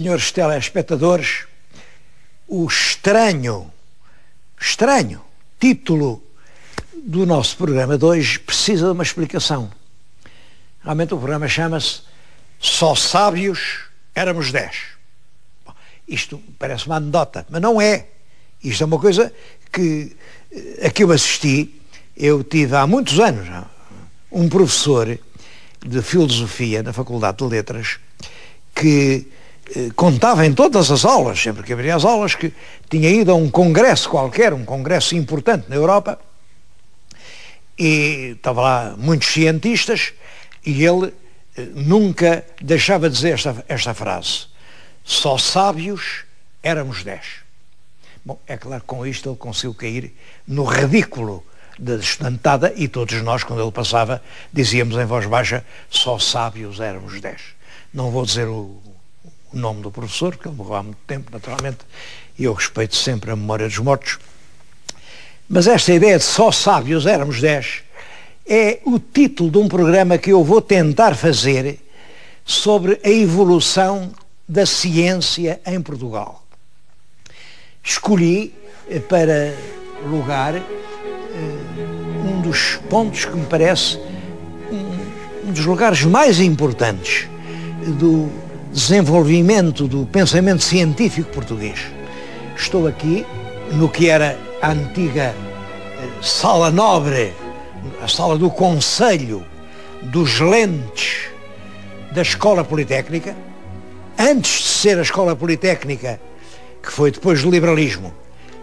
senhores telespectadores, o estranho título do nosso programa de hoje precisa de uma explicação. Realmente o programa chama-se Só Sábios Éramos 10. Bom, isto parece uma anedota, mas não é. Isto é uma coisa que a que eu assisti. Eu tive há muitos anos um professor de filosofia na Faculdade de Letras que contava em todas as aulas, sempre que abria as aulas, que tinha ido a um congresso qualquer, um congresso importante na Europa, e estava lá muitos cientistas, e ele nunca deixava de dizer esta frase: só sábios éramos 10. Bom, é claro que com isto ele conseguiu cair no ridículo da estudantada, e todos nós, quando ele passava, dizíamos em voz baixa: só sábios éramos 10. Não vou dizer o nome do professor, porque ele morreu há muito tempo, naturalmente, e eu respeito sempre a memória dos mortos. Mas esta ideia de só sábios éramos 10 é o título de um programa que eu vou tentar fazer sobre a evolução da ciência em Portugal. Escolhi para lugar um dos pontos que me parece um dos lugares mais importantes do desenvolvimento do pensamento científico português. Estou aqui no que era a antiga Sala Nobre, a sala do Conselho dos Lentes da Escola Politécnica. Antes de ser a Escola Politécnica, que foi depois do liberalismo,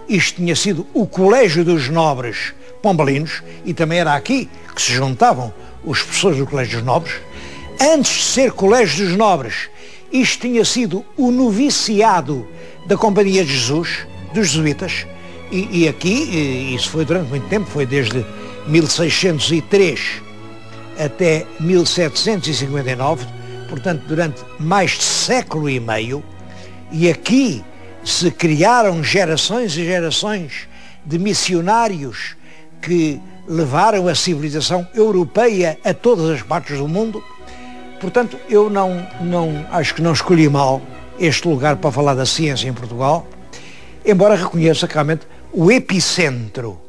isto tinha sido o Colégio dos Nobres Pombalinos, e também era aqui que se juntavam os professores do Colégio dos Nobres. Antes de ser Colégio dos Nobres, isto tinha sido o noviciado da Companhia de Jesus, dos jesuítas, e aqui, isso foi durante muito tempo, foi desde 1603 até 1759, portanto durante mais de século e meio, e aqui se criaram gerações e gerações de missionários que levaram a civilização europeia a todas as partes do mundo. Portanto, eu acho que não escolhi mal este lugar para falar da ciência em Portugal, embora reconheça que realmente o epicentro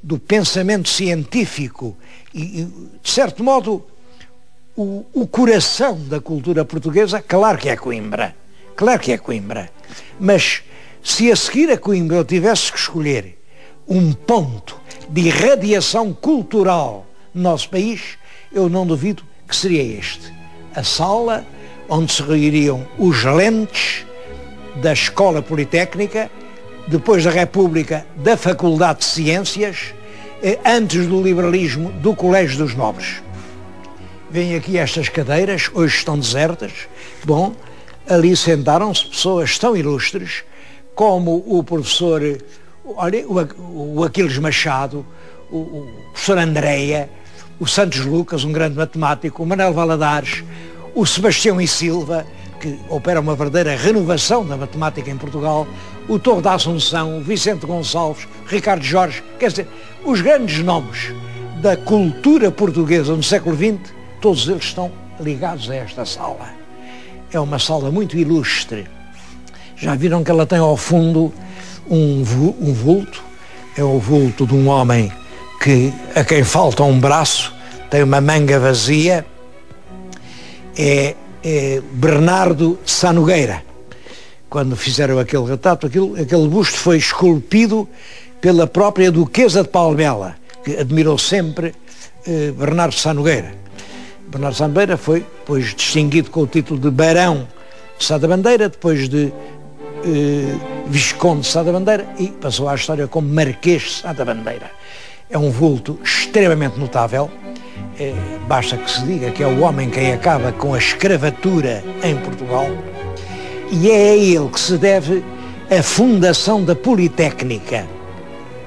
do pensamento científico e de certo modo, o coração da cultura portuguesa, claro que é Coimbra. Claro que é Coimbra. Mas se a seguir a Coimbra eu tivesse que escolher um ponto de irradiação cultural no nosso país, eu não duvido que seria este: a sala onde se reuniam os lentes da Escola Politécnica, depois da República, da Faculdade de Ciências, antes do liberalismo, do Colégio dos Nobres. Vêm aqui estas cadeiras, hoje estão desertas. Bom, ali sentaram-se pessoas tão ilustres como o professor, o Aquiles Machado, o professor Andréia, o Santos Lucas, um grande matemático, o Manuel Valadares, o Sebastião e Silva, que opera uma verdadeira renovação da matemática em Portugal, o Torre da Assunção, o Vicente Gonçalves, Ricardo Jorge, quer dizer, os grandes nomes da cultura portuguesa no século XX, todos eles estão ligados a esta sala. É uma sala muito ilustre. Já viram que ela tem ao fundo um vulto? É o vulto de um homem a quem falta um braço, tem uma manga vazia. É Bernardo de Sá Nogueira. Quando fizeram aquele retrato, aquele busto foi esculpido pela própria Duquesa de Palmela, que admirou sempre Bernardo de Sá Nogueira. Bernardo de Sá Nogueira foi depois distinguido com o título de Barão de Sá da Bandeira, depois de Visconde de Sá da Bandeira, e passou à história como Marquês de Sá da Bandeira. É um vulto extremamente notável. Basta que se diga que é o homem quem acaba com a escravatura em Portugal, e é a ele que se deve a fundação da Politécnica.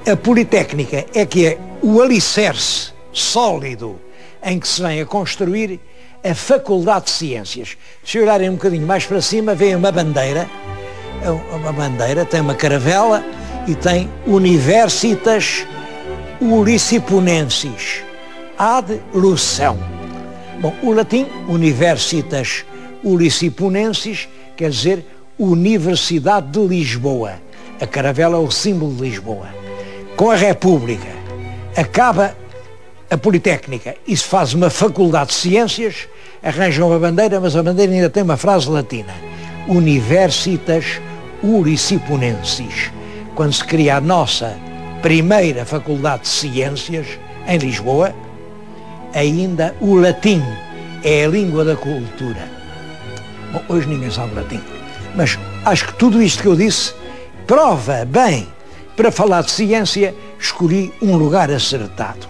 A Politécnica é que é o alicerce sólido em que se vem a construir a Faculdade de Ciências. Se olharem um bocadinho mais para cima, veem uma bandeira, tem uma caravela e tem Universitas Uliciponensis ad Lucem. Bom, o latim Universitas Uliciponensis quer dizer Universidade de Lisboa. A caravela é o símbolo de Lisboa. Com a República acaba a Politécnica e se faz uma faculdade de ciências, arranjam uma bandeira, mas a bandeira ainda tem uma frase latina: Universitas Uriciponensis. Quando se cria a nossa primeira faculdade de ciências em Lisboa, ainda o latim é a língua da cultura. Bom, hoje ninguém sabe latim, mas acho que tudo isto que eu disse prova bem. Para falar de ciência, escolhi um lugar acertado.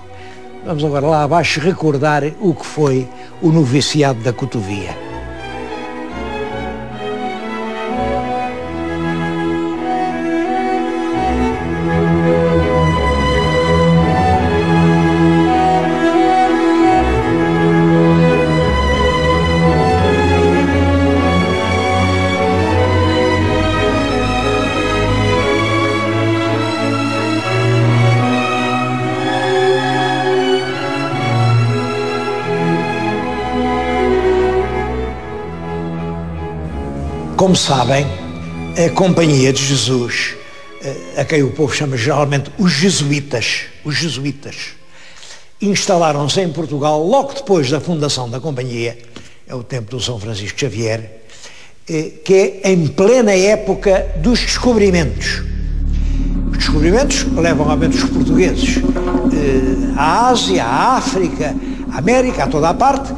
Vamos agora lá abaixo recordar o que foi o noviciado da Cotovia. Como sabem, a Companhia de Jesus, a quem o povo chama geralmente os jesuítas, instalaram-se em Portugal logo depois da fundação da Companhia, é o tempo do São Francisco Xavier, que é em plena época dos descobrimentos. Os descobrimentos levam realmente os portugueses à Ásia, à África, à América, a toda a parte,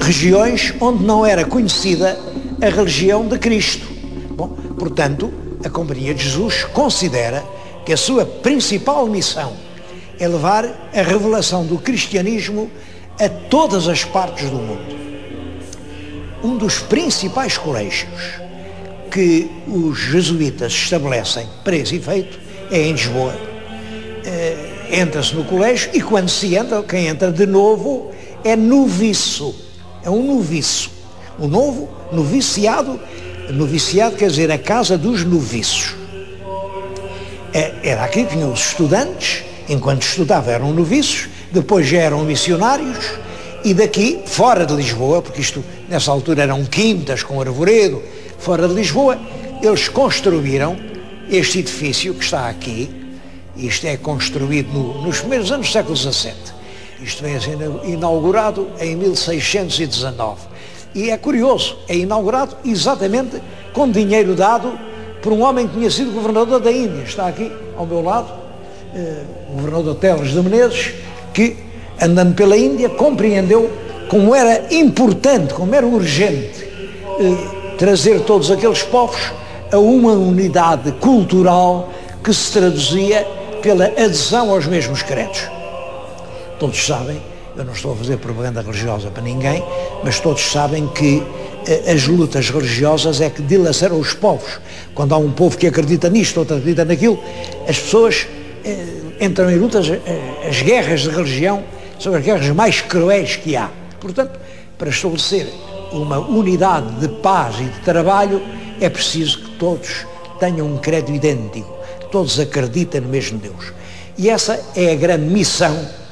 regiões onde não era conhecida a religião de Cristo. Bom, portanto, a Companhia de Jesus considera que a sua principal missão é levar a revelação do cristianismo a todas as partes do mundo. Um dos principais colégios que os jesuítas estabelecem para esse efeito é em Lisboa. Entra-se no colégio e quando se entra, quem entra de novo é noviço, é um noviço. O novo noviciado quer dizer a casa dos noviços. Era aqui que tinham os estudantes, enquanto estudavam eram noviços, depois já eram missionários, e daqui, fora de Lisboa, porque isto nessa altura eram quintas com arvoredo, fora de Lisboa, eles construíram este edifício que está aqui. Isto é construído nos primeiros anos do século XVII. Isto vem a ser inaugurado em 1619. E é curioso, é inaugurado exatamente com dinheiro dado por um homem que tinha sido governador da Índia. Está aqui ao meu lado, o governador Teles de Menezes, que, andando pela Índia, compreendeu como era importante, como era urgente trazer todos aqueles povos a uma unidade cultural que se traduzia pela adesão aos mesmos credos. Todos sabem, eu não estou a fazer propaganda religiosa para ninguém, mas todos sabem que as lutas religiosas é que dilaceram os povos. Quando há um povo que acredita nisto, outro acredita naquilo, as pessoas entram em lutas. As guerras de religião são as guerras mais cruéis que há. Portanto, para estabelecer uma unidade de paz e de trabalho, é preciso que todos tenham um credo idêntico, que todos acreditem no mesmo Deus. E essa é a grande missão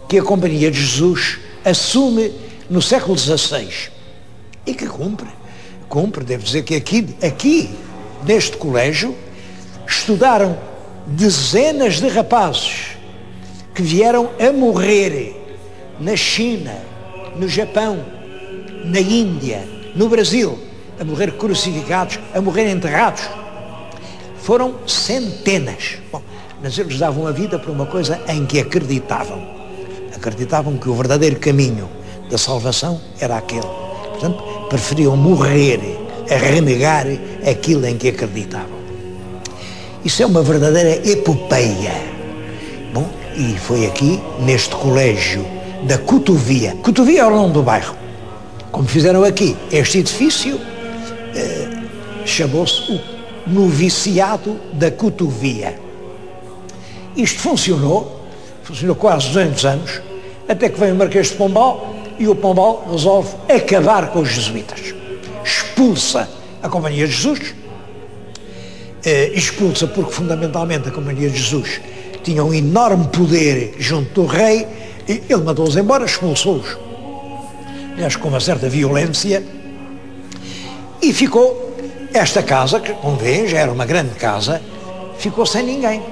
que a Companhia de Jesus assume no século XVI e que cumpre, devo dizer que aqui neste colégio estudaram dezenas de rapazes que vieram a morrer na China, no Japão, na Índia, no Brasil, a morrer crucificados, a morrer enterrados. Foram centenas. Bom, mas eles davam a vida por uma coisa em que acreditavam. Acreditavam que o verdadeiro caminho da salvação era aquele. Portanto, preferiam morrer a renegar aquilo em que acreditavam. Isso é uma verdadeira epopeia. Bom, e foi aqui, neste colégio da Cotovia. Cotovia é o nome do bairro. Como fizeram aqui, este edifício chamou-se o Noviciado da Cotovia. Isto funcionou quase 200 anos, até que vem o Marquês de Pombal e o Pombal resolve acabar com os jesuítas. Expulsa a Companhia de Jesus, expulsa porque fundamentalmente a Companhia de Jesus tinha um enorme poder junto do rei, e ele mandou-os embora, expulsou-os, aliás, com uma certa violência, e ficou esta casa, que como vêem já era uma grande casa, ficou sem ninguém.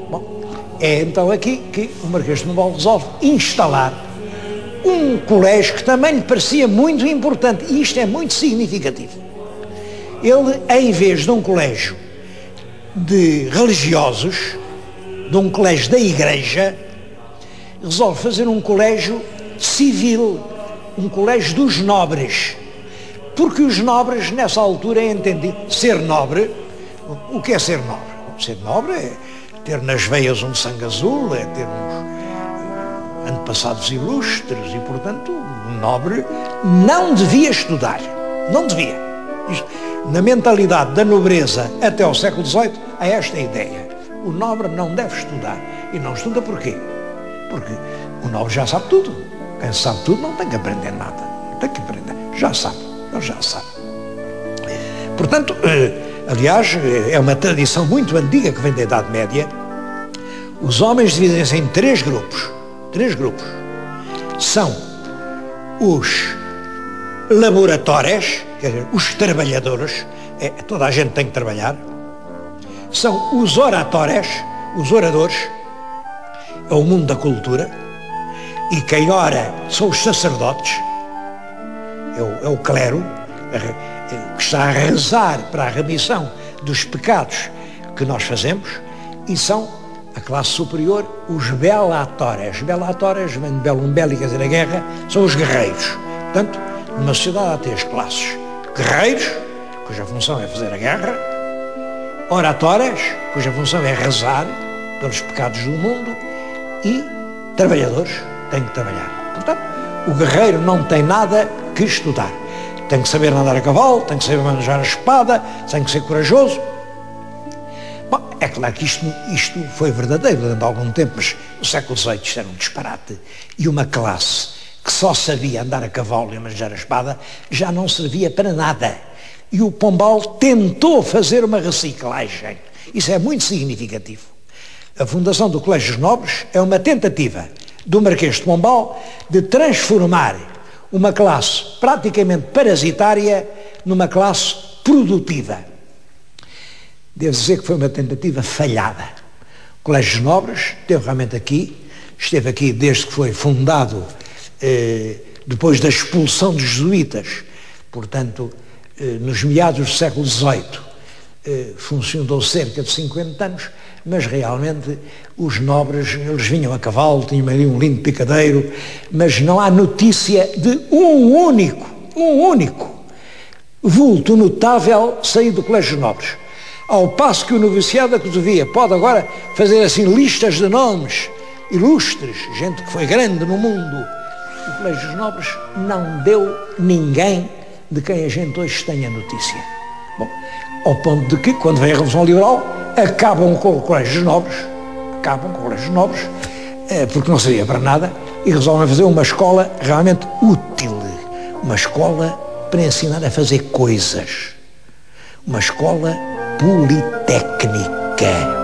Bom, é então aqui que o Marquês de Pombal resolve instalar um colégio que também lhe parecia muito importante, e isto é muito significativo. Ele, em vez de um colégio de religiosos, de um colégio da igreja, resolve fazer um colégio civil, um colégio dos nobres, porque os nobres nessa altura entendiam ser nobre. O que é ser nobre? Ser nobre é ter nas veias um sangue azul, é ter uns antepassados ilustres, e portanto o nobre não devia estudar, não devia. Isto, na mentalidade da nobreza até ao século XVIII, há esta ideia: o nobre não deve estudar. E não estuda porquê? Porque o nobre já sabe tudo. Quem sabe tudo não tem que aprender nada. Não tem que aprender. Já sabe. Ele já sabe. Portanto, aliás, é uma tradição muito antiga que vem da Idade Média. Os homens dividem-se em três grupos. Três grupos. São os laboratórios, quer dizer, os trabalhadores. Toda a gente tem que trabalhar. São os oratórios, os oradores. É o mundo da cultura. E quem ora são os sacerdotes, é o clero, que está a rezar para a remissão dos pecados que nós fazemos, e são a classe superior, os belatores. Belatores, vem de bellum belli, quer dizer a guerra, são os guerreiros. Portanto, numa sociedade há três classes: guerreiros, cuja função é fazer a guerra; oratores, cuja função é rezar pelos pecados do mundo; e trabalhadores, têm que trabalhar. Portanto, o guerreiro não tem nada que estudar. Tem que saber andar a cavalo, tem que saber manejar a espada, tem que ser corajoso. Bom, é claro que isto foi verdadeiro durante algum tempo, mas no século XVIII isto era um disparate. E uma classe que só sabia andar a cavalo e manejar a espada já não servia para nada. E o Pombal tentou fazer uma reciclagem. Isso é muito significativo. A fundação do Colégio dos Nobres é uma tentativa do Marquês de Pombal de transformar uma classe praticamente parasitária numa classe produtiva. Devo dizer que foi uma tentativa falhada. O Colégio dos Nobres esteve aqui desde que foi fundado, depois da expulsão dos jesuítas, portanto, nos meados do século XVIII. Funcionou cerca de 50 anos, mas realmente os nobres, eles vinham a cavalo, tinham ali um lindo picadeiro, mas não há notícia de um único vulto notável sair do Colégio dos Nobres. Ao passo que o noviciado da Cosovia pode agora fazer assim listas de nomes ilustres, gente que foi grande no mundo. O Colégio dos Nobres não deu ninguém de quem a gente hoje tenha notícia. Bom, ao ponto de que, quando vem a Revolução Liberal, acabam com o Colégio dos Nobres, porque não servia para nada, e resolvem fazer uma escola realmente útil, uma escola para ensinar a fazer coisas, uma escola politécnica.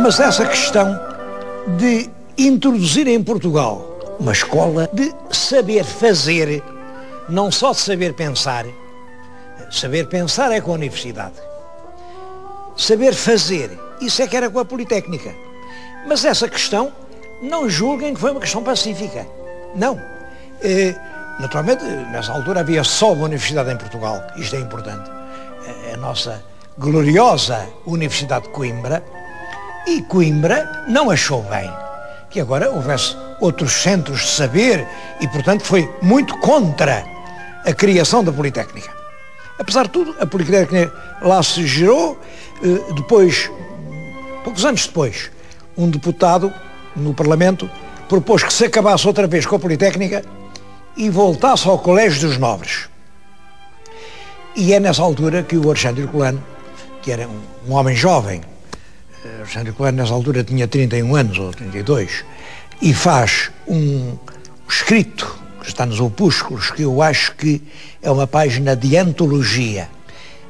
Mas essa questão de introduzir em Portugal uma escola de saber fazer, não só de saber pensar é com a universidade, saber fazer, isso é que era com a Politécnica. Mas essa questão, não julguem que foi uma questão pacífica, não. Naturalmente, nessa altura havia só uma universidade em Portugal, isto é importante, a nossa gloriosa Universidade de Coimbra. E Coimbra não achou bem que agora houvesse outros centros de saber e, portanto, foi muito contra a criação da Politécnica. Apesar de tudo, a Politécnica lá se gerou. Depois, poucos anos depois, um deputado no Parlamento propôs que se acabasse outra vez com a Politécnica e voltasse ao Colégio dos Nobres. E é nessa altura que o Alexandre Herculano, que era um homem jovem, Alexandre Herculano nessa altura tinha 31 anos ou 32, e faz um escrito, que está nos opúsculos, que eu acho que é uma página de antologia.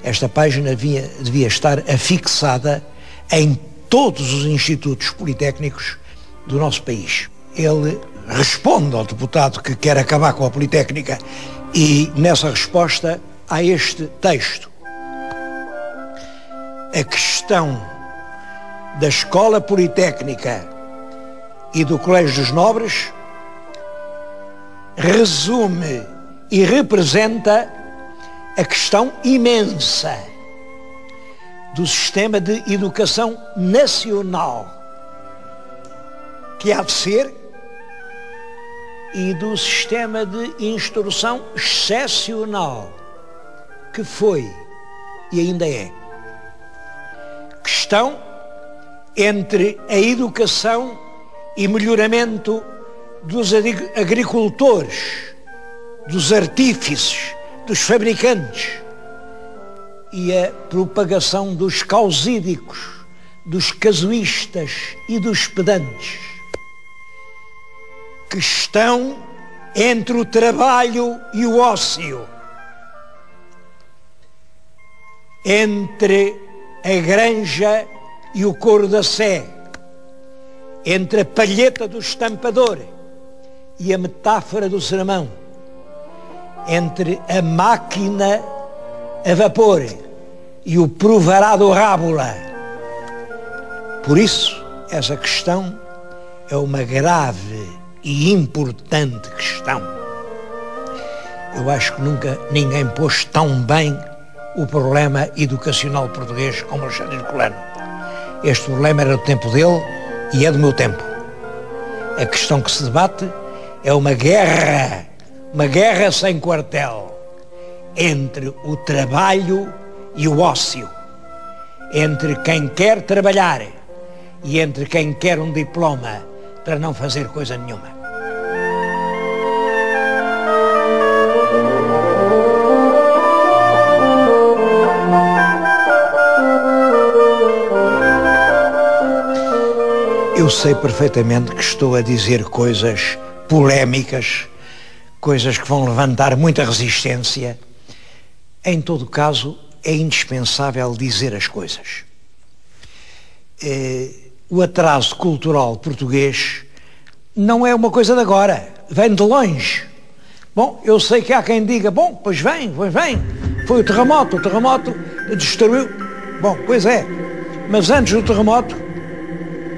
Esta página devia estar afixada em todos os institutos politécnicos do nosso país. Ele responde ao deputado que quer acabar com a Politécnica e, nessa resposta, há este texto. A questão da Escola Politécnica e do Colégio dos Nobres resume e representa a questão imensa do sistema de educação nacional que há de ser e do sistema de instrução excepcional que foi e ainda é. Questão entre a educação e melhoramento dos agricultores, dos artífices, dos fabricantes e a propagação dos causídicos, dos casuístas e dos pedantes. Questão entre o trabalho e o ócio, entre a granja e o couro da sé, entre a palheta do estampador e a metáfora do sermão, entre a máquina a vapor e o provarado rábula. Por isso, essa questão é uma grave e importante questão. Eu acho que nunca ninguém pôs tão bem o problema educacional português como Alexandre Herculano. Este problema era do tempo dele e é do meu tempo. A questão que se debate é uma guerra sem quartel entre o trabalho e o ócio, entre quem quer trabalhar e entre quem quer um diploma para não fazer coisa nenhuma. Eu sei perfeitamente que estou a dizer coisas polémicas, coisas que vão levantar muita resistência. Em todo caso, é indispensável dizer as coisas. O atraso cultural português não é uma coisa de agora, vem de longe. Bom, eu sei que há quem diga, bom, pois vem, foi o terremoto destruiu. Bom, pois é, mas antes do terremoto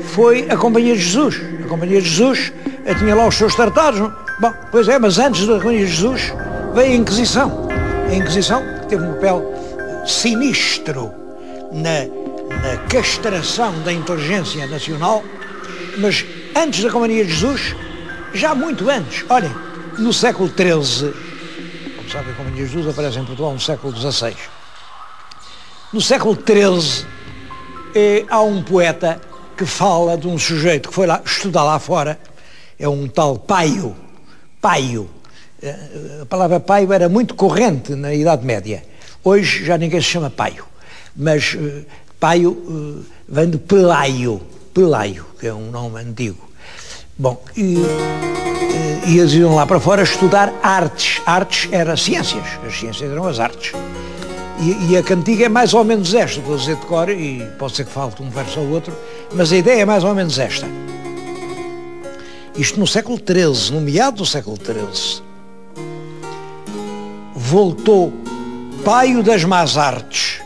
foi a Companhia de Jesus. A Companhia de Jesus tinha lá os seus tratados. Bom, pois é, mas antes da Companhia de Jesus veio a Inquisição. A Inquisição teve um papel sinistro na castração da inteligência nacional, mas antes da Companhia de Jesus, já muito antes, olhem, no século XIII, como sabem, a Companhia de Jesus aparece em Portugal no século XVI. No século XIII há um poeta que fala de um sujeito que foi lá estudar lá fora, é um tal Paio. A palavra Paio era muito corrente na Idade Média. Hoje já ninguém se chama Paio, mas Paio vem de Pelaio, que é um nome antigo. Bom, e eles iam lá para fora estudar artes. Artes eram ciências, as ciências eram as artes. E a cantiga é mais ou menos esta, vou dizer de cor, e pode ser que falte um verso ou outro, mas a ideia é mais ou menos esta. Isto no século XIII, no meado do século XIII, voltou Paio das más artes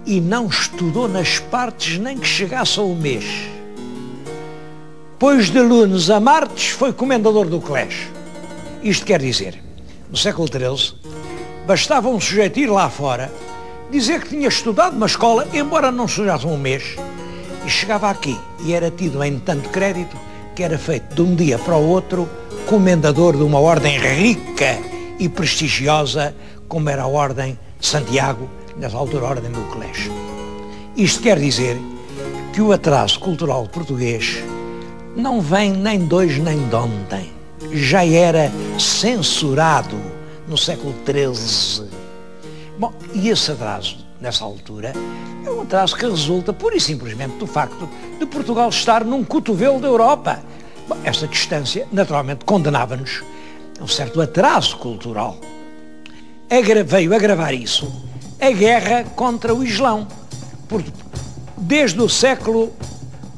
e não estudou nas partes nem que chegasse ao mês. Pois de lunes a martes foi comendador do colégio. Isto quer dizer, no século XIII, bastava um sujeito ir lá fora, dizer que tinha estudado numa escola, embora não estudasse um mês, e chegava aqui e era tido em tanto crédito que era feito de um dia para o outro comendador de uma ordem rica e prestigiosa, como era a Ordem de Santiago, nessa altura a Ordem do Colégio. Isto quer dizer que o atraso cultural português não vem nem de hoje nem de ontem. Já era censurado no século XIII. Bom, e esse atraso, nessa altura, é um atraso que resulta pura e simplesmente do facto de Portugal estar num cotovelo da Europa. Bom, esta distância, naturalmente, condenava-nos a um certo atraso cultural. Veio agravar isso a guerra contra o Islão. Porque desde o século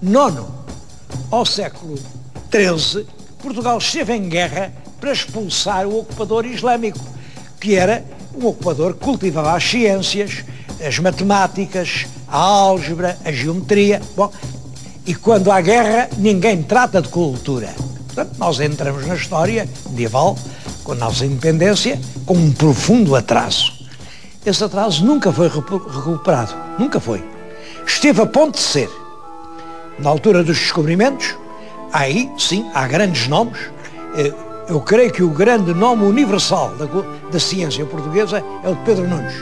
IX ao século XIII, Portugal esteve em guerra para expulsar o ocupador islâmico, que era um ocupador que cultivava as ciências, as matemáticas, a álgebra, a geometria. Bom, e quando há guerra, ninguém trata de cultura. Portanto, nós entramos na história medieval, com a nossa independência, com um profundo atraso. Esse atraso nunca foi recuperado, nunca foi. Esteve a ponto de ser. Na altura dos descobrimentos, aí, sim, há grandes nomes. Eu creio que o grande nome universal da ciência portuguesa é o de Pedro Nunes.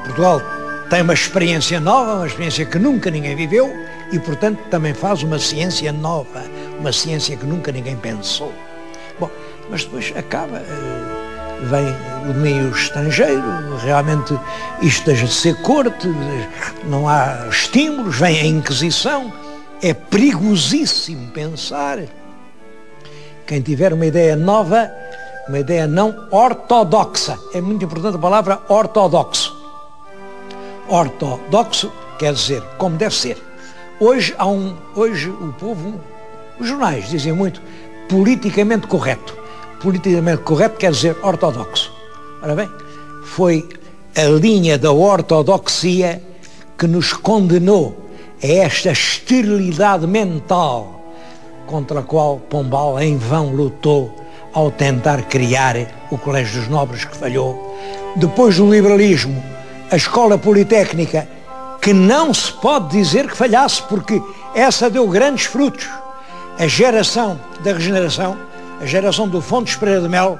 Portugal tem uma experiência nova, uma experiência que nunca ninguém viveu e, portanto, também faz uma ciência nova, uma ciência que nunca ninguém pensou. Bom, mas depois acaba, vem o domínio estrangeiro, realmente isto deixa de ser corte, não há estímulos, vem a Inquisição, é perigosíssimo pensar. Quem tiver uma ideia nova, uma ideia não ortodoxa, é muito importante a palavra ortodoxo. Ortodoxo quer dizer como deve ser. Hoje o povo, os jornais dizem muito politicamente correto. Politicamente correto quer dizer ortodoxo. Ora bem, foi a linha da ortodoxia que nos condenou a esta esterilidade mental contra a qual Pombal em vão lutou ao tentar criar o Colégio dos Nobres, que falhou. Depois do liberalismo, a escola politécnica, que não se pode dizer que falhasse, porque essa deu grandes frutos. A geração da regeneração, a geração do Fontes Pereira de Melo,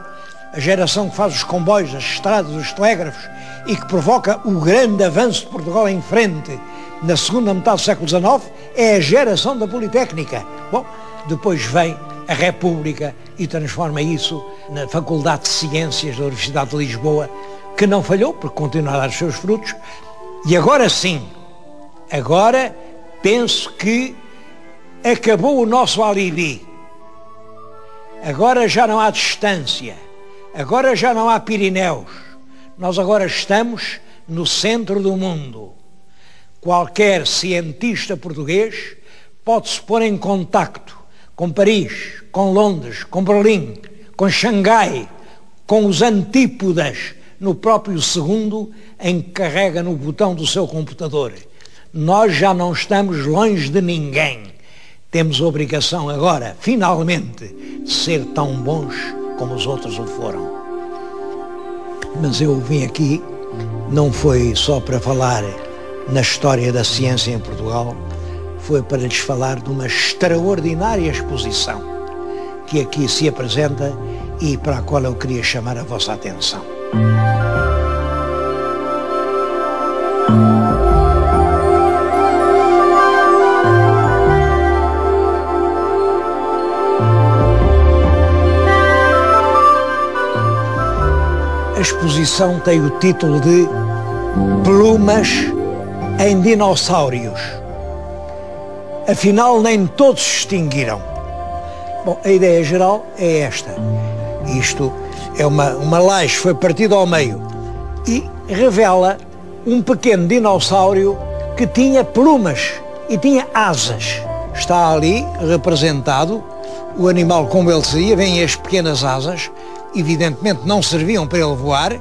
a geração que faz os comboios, as estradas, os telégrafos e que provoca o grande avanço de Portugal em frente na segunda metade do século XIX, é a geração da Politécnica. Bom, depois vem a República e transforma isso na Faculdade de Ciências da Universidade de Lisboa, que não falhou, porque continua a dar os seus frutos. E agora sim, agora penso que acabou o nosso alibi. Agora já não há distância, agora já não há Pirineus. Nós agora estamos no centro do mundo. Qualquer cientista português pode-se pôr em contacto com Paris, com Londres, com Berlim, com Xangai, com os antípodas no próprio segundo em que carrega no botão do seu computador. Nós já não estamos longe de ninguém. Temos a obrigação agora, finalmente, de ser tão bons como os outros o foram. Mas eu vim aqui, não foi só para falar na história da ciência em Portugal, foi para lhes falar de uma extraordinária exposição que aqui se apresenta e para a qual eu queria chamar a vossa atenção. A exposição tem o título de Plumas em Dinossauros. Afinal, nem todos se extinguiram. Bom, a ideia geral é esta. Isto é uma laje, foi partida ao meio e revela um pequeno dinossauro que tinha plumas e tinha asas. Está ali representado o animal como ele seria, vêm as pequenas asas, evidentemente não serviam para ele voar,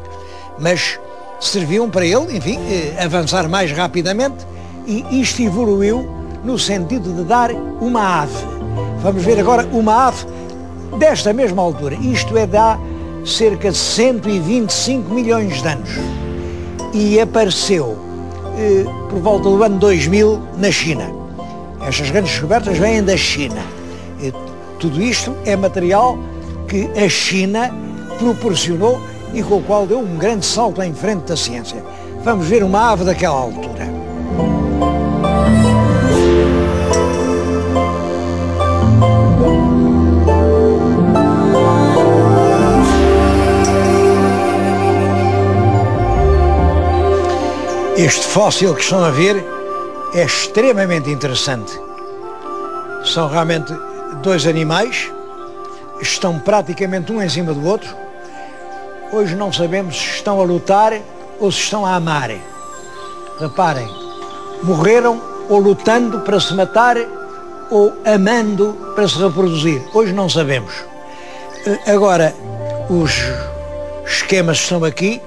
mas serviam para ele, enfim, avançar mais rapidamente, e isto evoluiu no sentido de dar uma ave. Vamos ver agora uma ave desta mesma altura. Isto é de há cerca de 125 milhões de anos. E apareceu por volta do ano 2000 na China. Estas grandes descobertas vêm da China. Tudo isto é material que a China proporcionou e com o qual deu um grande salto em frente da ciência. Vamos ver uma ave daquela altura. Este fóssil que estão a ver é extremamente interessante. São realmente dois animais, estão praticamente um em cima do outro. Hoje não sabemos se estão a lutar ou se estão a amar. Reparem, morreram ou lutando para se matar ou amando para se reproduzir. Hoje não sabemos. Agora, os esquemas estão aqui.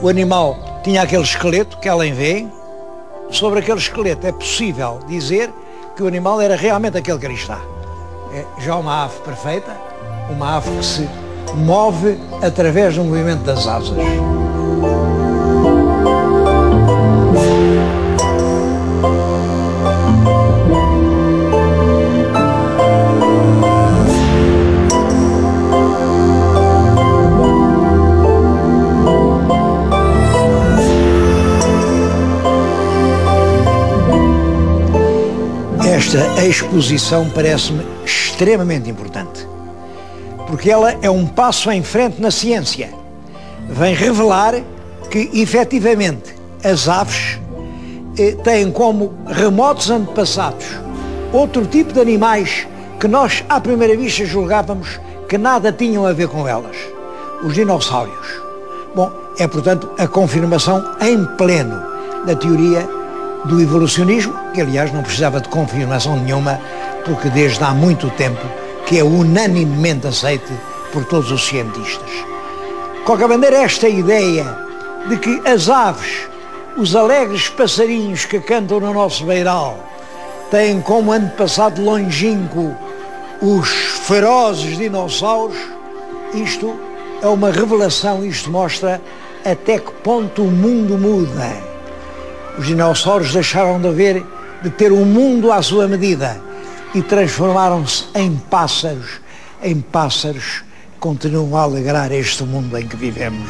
O animal tinha aquele esqueleto que além vê. Sobre aquele esqueleto é possível dizer que o animal era realmente aquele que ali está. É já uma ave perfeita, uma ave que se move através do movimento das asas. Esta exposição parece-me extremamente importante, porque ela é um passo em frente na ciência. Vem revelar que, efetivamente, as aves têm como remotos antepassados outro tipo de animais que nós, à primeira vista, julgávamos que nada tinham a ver com elas. Os dinossauros. Bom, é, portanto, a confirmação em pleno da teoria do evolucionismo, que aliás não precisava de confirmação nenhuma, porque desde há muito tempo que é unanimemente aceite por todos os cientistas. De qualquer maneira, esta ideia de que as aves, os alegres passarinhos que cantam no nosso beiral, têm como antepassado longínquo os ferozes dinossauros, isto é uma revelação, isto mostra até que ponto o mundo muda. Os dinossauros deixaram de ter um mundo à sua medida e transformaram-se em pássaros. Em pássaros que continuam a alegrar este mundo em que vivemos.